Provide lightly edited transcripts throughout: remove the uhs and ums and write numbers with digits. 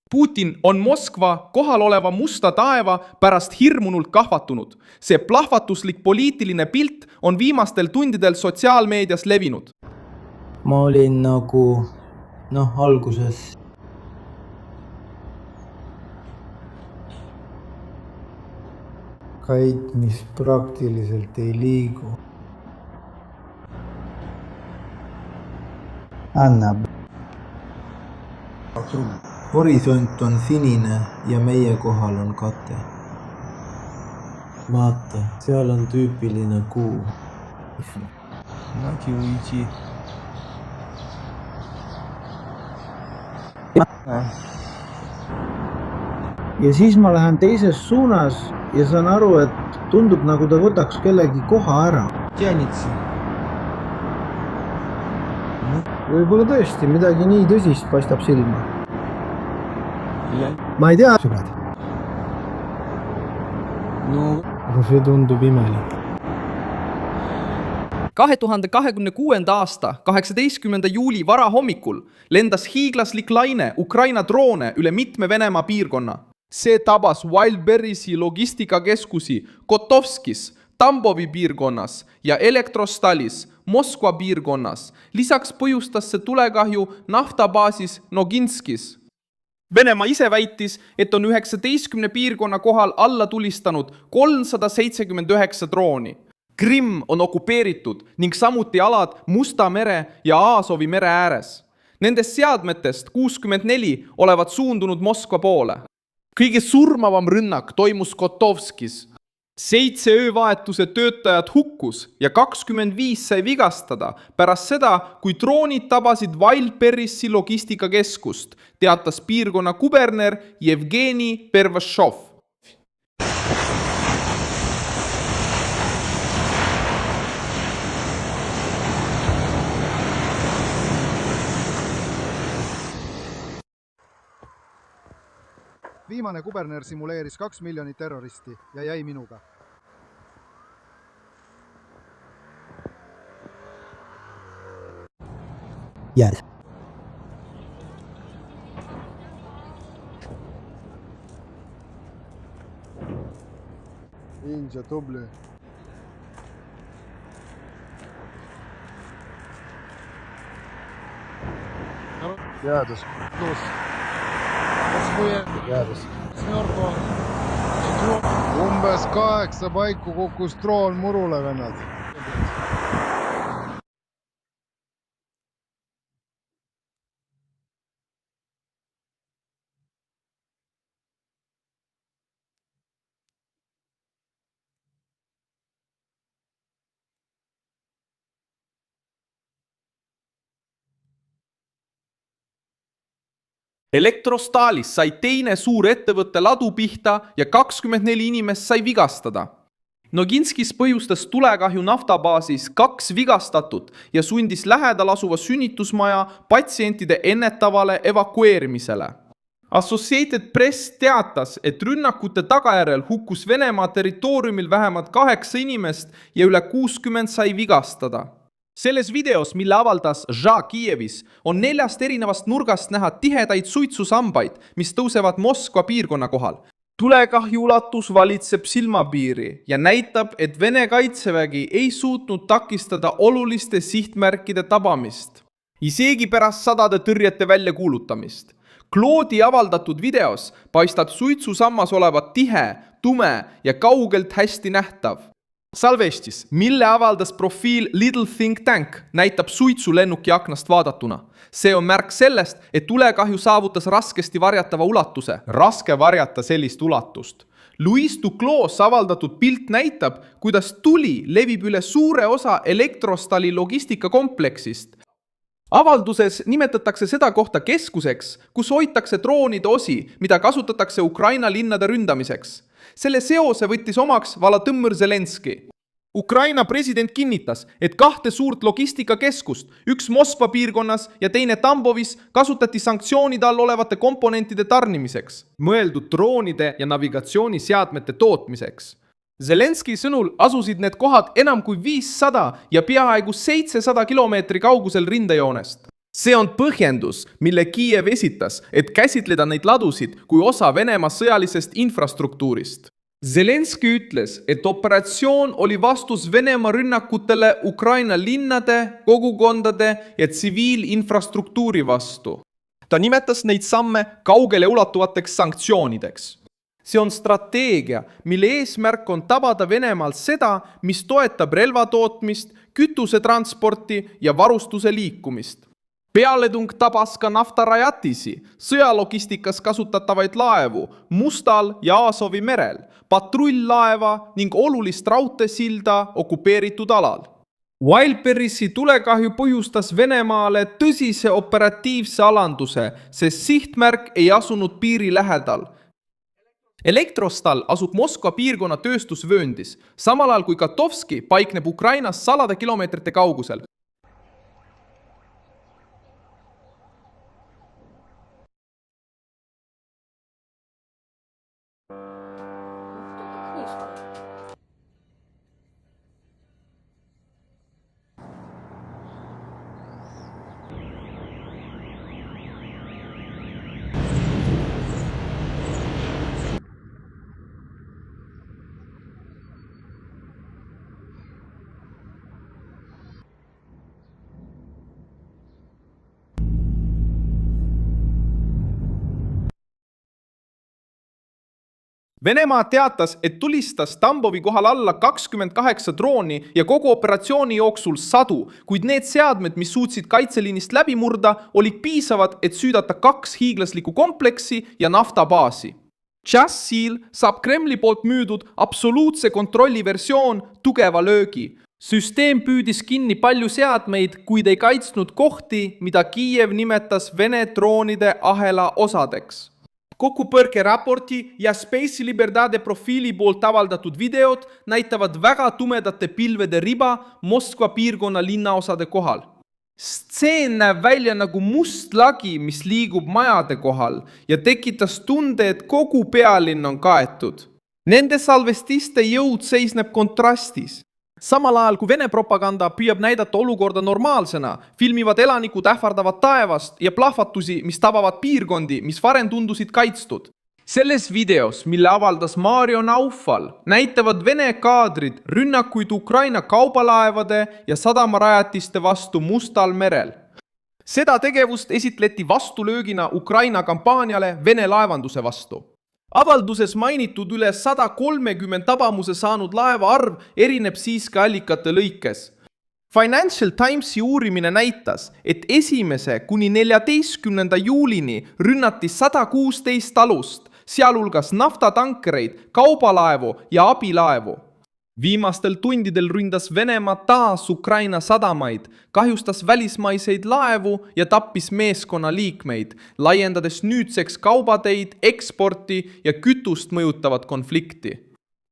Putin on Moskva kohal oleva musta taeva pärast hirmunult kahvatunud. See plahvatuslik poliitiline pilt on viimastel tundidel sotsiaalmeedias levinud. Ma olin nagu, alguses. Kait, mis praktiliselt ei liigu. Annab. Horisont on sinine ja meie kohal on kate. Vaata, seal on tüüpiline kuu. Nägi uidi. Ja siis ma lähen teises suunas ja saan aru, et tundub nagu ta võtaks kellegi koha ära. Tjänitsi. Võib-olla tõesti midagi nii tõsist paistab silma. Ma ei tea, sõbrad. Aga see tundub imelik. 2026. aasta 18. juuli varahommikul lendas hiiglaslik laine Ukraina droone üle mitme Venemaa piirkonna. See tabas Wildberrysi logistikakeskusi Kotovskis, Tambovi piirkonnas ja Elektrostalis Moskva piirkonnas. Lisaks põhjustas see tulekahju naftabaasis Noginskis. Venemaa ise väitis, et on 19 piirkonna kohal alla tulistanud 379 drooni. Krimm on okupeeritud ning samuti alad Musta mere ja Aasovi mere ääres. Nendest seadmetest 64 olevat suundunud Moskva poole. Kõige surmavam rünnak toimus Kotovskis. 7 öövahetuse töötajad hukkus ja 25 sai vigastada pärast seda, kui droonid tabasid Wildberrysi logistikakeskust, teatas piirkonna kuberner Jevgeni Pervašov. Viimane kuberner simuleeris 2 miljonit terroristi ja jäi minuga. Yes. India, tubli. Jäädus. Plus. Jäädus. Umbes 8 paiku kukkus droon murule, vennad. Elektrostalis sai teine suur ettevõtte ladu pihta ja 24 inimest sai vigastada. Noginskis põhjustas tulekahju naftabaasis 2 vigastatut ja sundis lähedal asuva sünnitusmaja patsientide ennetavale evakueerimisele. Associated Press teatas, et rünnakute tagajärjel hukkus Venemaa territooriumil vähemalt 8 inimest ja üle 60 sai vigastada. Selles videos, mille avaldas Ža Kiievis, on 4 erinevast nurgast näha tihedaid suitsusambaid, mis tõusevad Moskva piirkonna kohal. Tulekahju ulatus valitseb silmapiiri ja näitab, et Vene kaitsevägi ei suutnud takistada oluliste sihtmärkide tabamist. Isegi pärast sadade tõrjete välja kuulutamist. Claude'i avaldatud videos paistab suitsusammas olevat tihe, tume ja kaugelt hästi nähtav. Salvestis, mille avaldas profiil Little Think Tank, näitab suitsulennuki aknast vaadatuna. See on märk sellest, et tulekahju saavutas raskesti varjatava ulatuse. Raske varjata sellist ulatust. Louis Duclos avaldatud pilt näitab, kuidas tuli levib üle suure osa Elektrostali logistikakompleksist. Avalduses nimetatakse seda kohta keskuseks, kus hoitakse droonide osi, mida kasutatakse Ukraina linnade ründamiseks. Selle seose võttis omaks Volodõmõr Zelenski. Ukraina president kinnitas, et 2 suurt logistikakeskust, üks Moskva piirkonnas ja teine Tambovis, kasutati sanktsioonide all olevate komponentide tarnimiseks, mõeldud droonide ja navigatsiooniseadmete tootmiseks. Zelenski sõnul asusid need kohad enam kui 500 ja peaaegu 700 kilomeetri kaugusel rindejoonest. See on põhjendus, mille Kiiev esitas, et käsitleda neid ladusid kui osa Venemaa sõjalisest infrastruktuurist. Zelenski ütles, et operatsioon oli vastus Venemaa rünnakutele Ukraina linnade, kogukondade ja tsiviilinfrastruktuuri vastu. Ta nimetas neid samme kaugele ulatuvateks sanktsioonideks. See on strateegia, mille eesmärk on tabada Venemaal seda, mis toetab relvatootmist, kütusetransporti ja varustuse liikumist. Pealetung tabas ka naftarajatisi, sõjalogistikas kasutatavaid laevu Mustal ja Aasovi merel, patrull-laeva ning olulist raudteesilda okupeeritud alal. Wildberrisi tulekahju põhjustas Venemaale tõsise operatiivse alanduse, sest sihtmärk ei asunud piiri lähedal. Elektrostal asub Moskva piirkonna tööstusvööndis, samal ajal kui Katovski paikneb Ukrainas 100 kilomeetrite kaugusel. Venemaa teatas, et tulistas Tambovi kohal alla 28 drooni ja kogu operatsiooni jooksul 100, kuid need seadmed, mis suutsid kaitseliinist läbi murda, olid piisavad, et süüdata 2 hiiglaslikku kompleksi ja naftabaasi. Chassil saab Kremli poolt müüdud absoluutse kontrolli versioon tugeva löögi. Süsteem püüdis kinni palju seadmeid, kuid ei kaitsnud kohti, mida Kiiev nimetas Vene droonide ahela osadeks. Kokkupõrke raporti ja Space Liberdade profiili poolt avaldatud videod näitavad väga tumedate pilvede riba Moskva piirkonna linnaosade kohal. Stseen näeb välja nagu must lagi, mis liigub majade kohal ja tekitas tunde, et kogu pealinn on kaetud. Nende salvestiste jõud seisneb kontrastis. Samal ajal, kui Vene propaganda püüab näidata olukorda normaalsena, filmivad elanikud ähvardavad taevast ja plahvatusi, mis tabavad piirkondi, mis varem tundusid kaitstud. Selles videos, mille avaldas Mario Naufal, näitavad Vene kaadrid rünnakuid Ukraina kaubalaevade ja sadamarajatiste vastu Mustal merel. Seda tegevust esitleti vastulöögina Ukraina kampaaniale Vene laevanduse vastu. Avalduses mainitud üle 130 tabamuse saanud laeva arv erineb siiski allikate lõikes. Financial Timesi uurimine näitas, et 1. kuni 14. juulini rünnati 116 alust, sealhulgas naftatankereid, kaubalaevu ja abilaevu. Viimastel tundidel ründas Venemaa taas Ukraina sadamaid, kahjustas välismaiseid laevu ja tappis meeskonna liikmeid, laiendades nüüdseks kaubateid, eksporti ja kütust mõjutavat konflikti.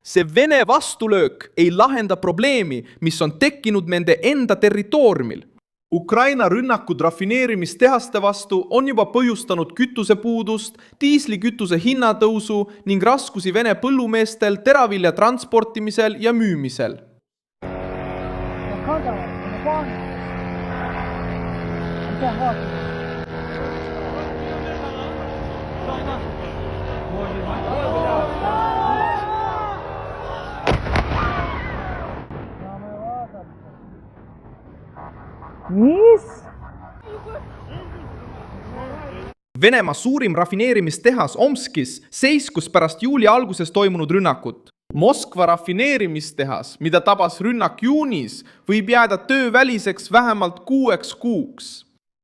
See Vene vastulöök ei lahenda probleemi, mis on tekkinud nende enda territooriumil. Ukraina rünnakud rafineerimistehaste vastu on juba põhjustanud kütusepuudust, diislikütuse hinnatõusu ning raskusi Vene põllumeestel teravilja transportimisel ja müümisel. Mis? Venemaa suurim rafineerimistehas Omskis seiskus pärast juuli alguses toimunud rünnakut. Moskva rafineerimistehas, mida tabas rünnak juunis, võib jääda tööväliseks vähemalt 6 kuuks.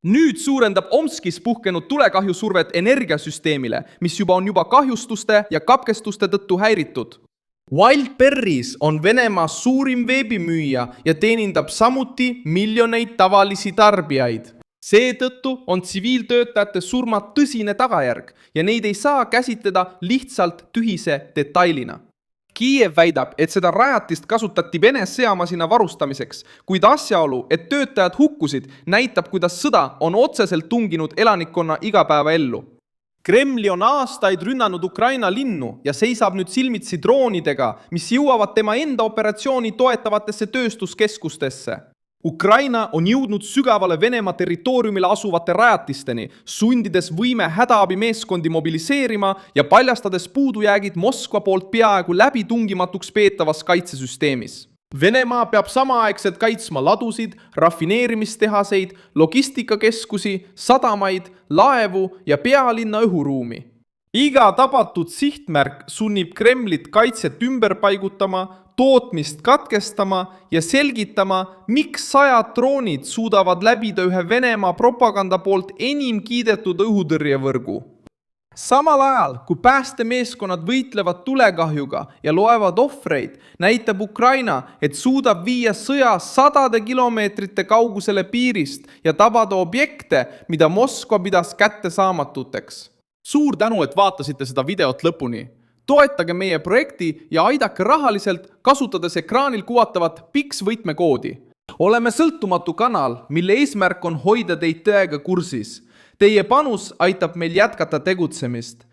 Nüüd suurendab Omskis puhkenud tulekahju survet energiasüsteemile, mis on juba kahjustuste ja kapkestuste tõttu häiritud. Wildberries on Venemaa suurim veebimüüja ja teenindab samuti miljoneid tavalisi tarbijaid. Seetõttu on tsiviiltöötajate surma tõsine tagajärg ja neid ei saa käsitleda lihtsalt tühise detailina. Kiiev väidab, et seda rajatist kasutati Vene sõjamasina varustamiseks, kuid asjaolu, et töötajad hukkusid, näitab, kuidas sõda on otseselt tunginud elanikkonna igapäevaellu. Kremli on aastaid rünnanud Ukraina linnu ja seisab nüüd silmitsi droonidega, mis jõuavad tema enda operatsiooni toetavatesse tööstuskeskustesse. Ukraina on jõudnud sügavale Venemaa territooriumile asuvate rajatisteni, sundides võime hädaabimeeskondi mobiliseerima ja paljastades puudujäägid Moskva poolt peaaegu läbitungimatuks peetavas kaitsesüsteemis. Venemaa peab samaaegselt kaitsma ladusid, rafineerimistehaseid, logistikakeskusi, sadamaid, laevu ja pealinna õhuruumi. Iga tabatud sihtmärk sunnib Kremlit kaitset ümber paigutama, tootmist katkestama ja selgitama, miks 100 droonid suudavad läbida ühe Venemaa propaganda poolt enim kiidetud õhutõrjevõrgu. Samal ajal, kui päästemeeskonnad võitlevad tulekahjuga ja loevad ohvreid, näitab Ukraina, et suudab viia sõja 100 kilomeetrite kaugusele piirist ja tabada objekte, mida Moskva pidas kättesaamatuteks. Suur tänu, et vaatasite seda videot lõpuni. Toetage meie projekti ja aidake rahaliselt, kasutades ekraanil kuvatavat PIX võtmekoodi. Oleme sõltumatu kanal, mille eesmärk on hoida teid tõega kursis. Teie panus aitab meil jätkata tegutsemist.